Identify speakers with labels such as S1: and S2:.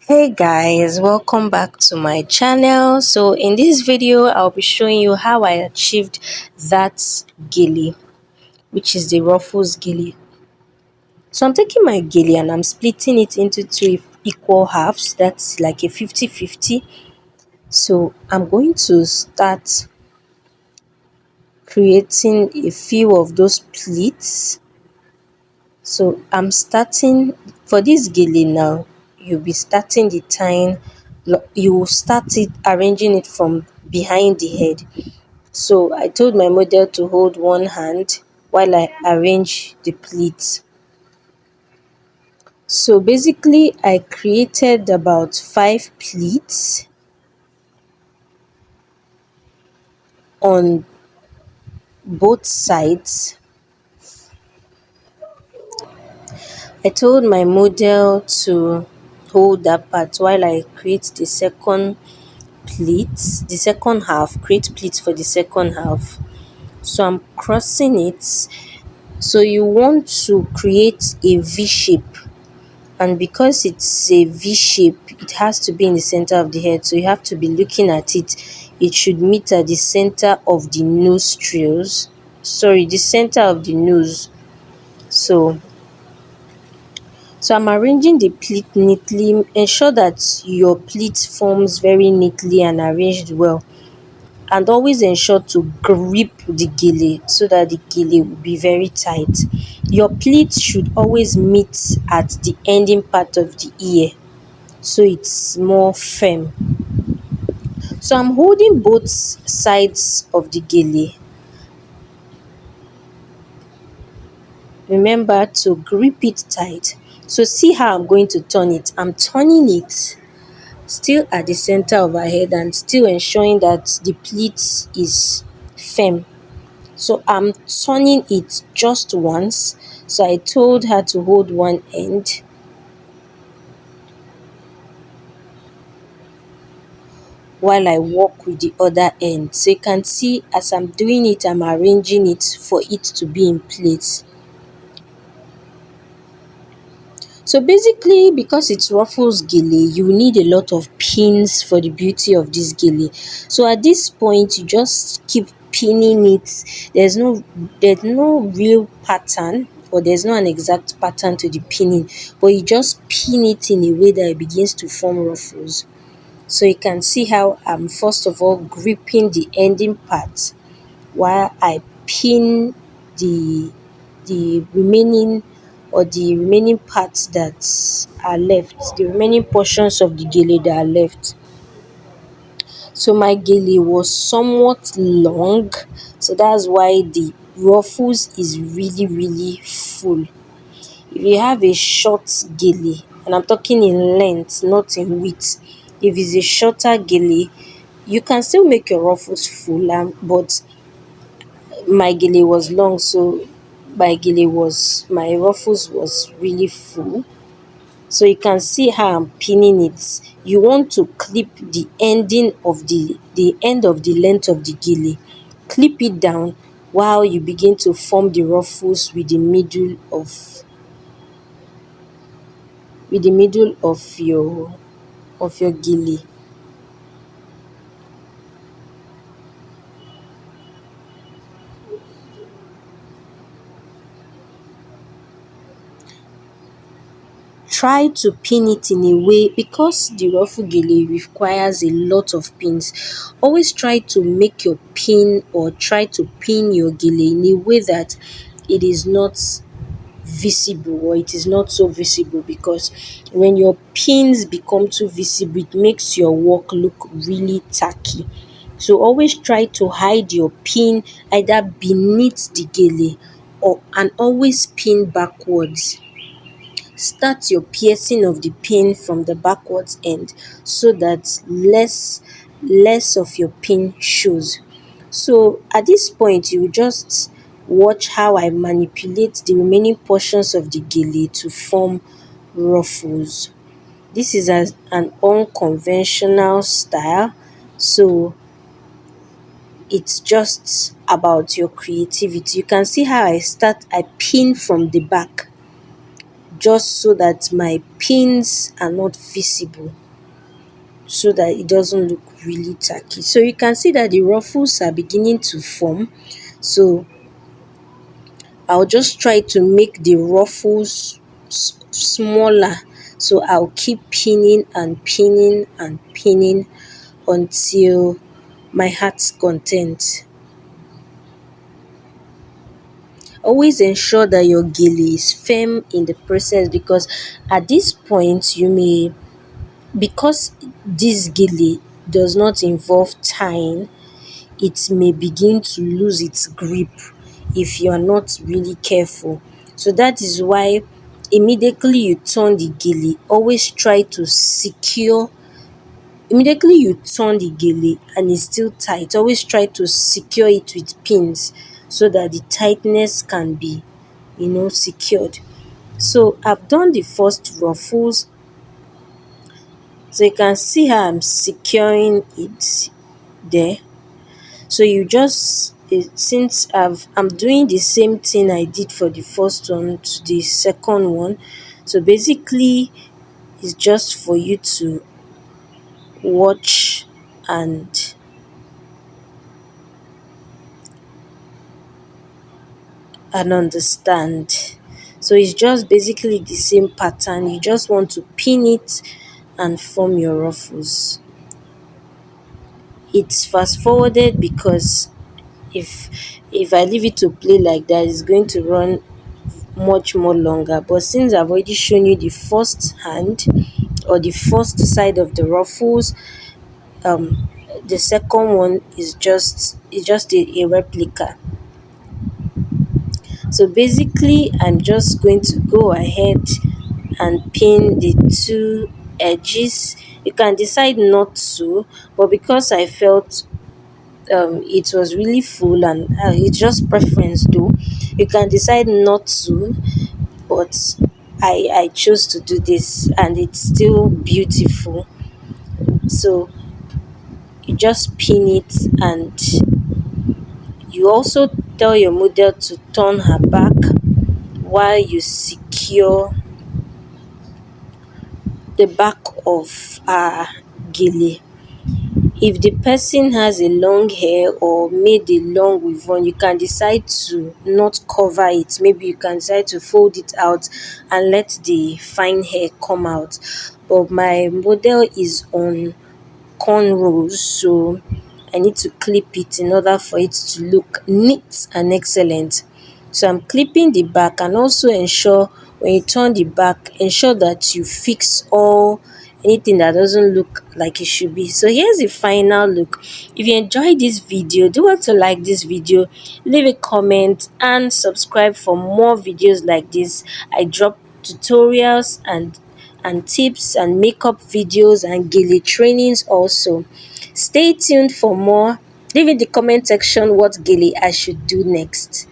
S1: Hey guys, welcome back to my channel. So in this video I'll be showing you how I achieved that gele, which is the ruffles gele. So I'm taking my gele and I'm splitting it into two equal halves. That's like a 50-50. So I'm going to start creating a few of those pleats. So I'm starting for this gele now. You'll be starting the tying. You will start it arranging it from behind the head. So I told my model to hold one hand while I arrange the pleats. So basically I created about 5 pleats on both sides. I told my model to hold that part while I create the second pleats, the second half, create pleats for the second half. So I'm crossing it. So you want to create a V shape, and because it's a V shape, it has to be in the center of the head. So you have to be looking at it. It should meet at the center of the nostrils. Sorry, the center of the nose. So I'm arranging the pleat neatly. Ensure that your pleat forms very neatly and arranged well. And always ensure to grip the gele so that the gele will be very tight. Your pleats should always meet at the ending part of the ear so it's more firm. So I'm holding both sides of the gele. Remember to grip it tight. So see how I'm going to turn it. I'm turning it still at the center of her head and still ensuring that the pleat is firm. So I'm turning it just once. So I told her to hold one end while I work with the other end. So you can see as I'm doing it, I'm arranging it for it to be in place. So basically, because it's ruffles gele, you need a lot of pins for the beauty of this gele. So at this point, you just keep pinning it. There's no real pattern, or there's not an exact pattern to the pinning, but you just pin it in a way that it begins to form ruffles. So you can see how I'm first of all gripping the ending part while I pin the remaining parts that are left, the remaining portions of the gele that are left. So my gele was somewhat long, so that's why the ruffles is really full. If you have a short gele, and I'm talking in length, not in width, if it's a shorter gele, you can still make your ruffles full, but my gele was long, so my ruffles was really full. So you can see how I'm pinning it. You want to clip the ending of the end of the length of the gele. Clip it down while you begin to form the ruffles with the middle of your gele. Try to pin it in a way, because the ruffle gele requires a lot of pins. Always try to make your pin, or try to pin your gele in a way that it is not visible, or it is not so visible, because when your pins become too visible, it makes your work look really tacky. So always try to hide your pin either beneath the gele, and always pin backwards. Start your piercing of the pin from the backwards end so that less of your pin shows. So at this point, you just watch how I manipulate the remaining portions of the gele to form ruffles. This is an unconventional style, so it's just about your creativity. You can see how I pin from the back just so that my pins are not visible, so that it doesn't look really tacky. So you can see that the ruffles are beginning to form. So I'll just try to make the ruffles smaller. So I'll keep pinning and pinning and pinning until my heart's content. Always ensure that your gele is firm in the process, because at this point you may, because this gele does not involve tying, it may begin to lose its grip if you are not really careful. So that is why immediately you turn the gele, always try to secure. Immediately you turn the gele and it's still tight, always try to secure it with pins so that the tightness can be, secured. So I've done the first ruffles. So you can see how I'm securing it there. So you just since I'm doing the same thing I did for the first one to the second one. So basically it's just for you to watch and understand. So it's just basically the same pattern. You just want to pin it and form your ruffles. It's fast forwarded because if if I leave it to play like that, it's going to run much more longer. But since I've already shown you the first hand or the first side of the ruffles, um the second one is just a replica. So basically I'm just going to go ahead and pin the two edges. You can decide not to, but because I felt it was really full, and it's just preference though, you can decide not to, but I chose to do this and it's still beautiful. So you just pin it, and you also tell your model to turn her back while you secure the back of her gele. If the person has a long hair or made a long weave on, you can decide to not cover it. Maybe you can decide to fold it out and let the fine hair come out. But my model is on cornrows, so I need to clip it in order for it to look neat and excellent. So I'm clipping the back, and also ensure when you turn the back, ensure that you fix all anything that doesn't look like it should be. So here's the final look. If you enjoyed this video, do want to like this video, leave a comment and subscribe for more videos like this. I drop tutorials and tips and makeup videos and gele trainings also. Stay tuned for more. Leave in the comment section what gele I should do next.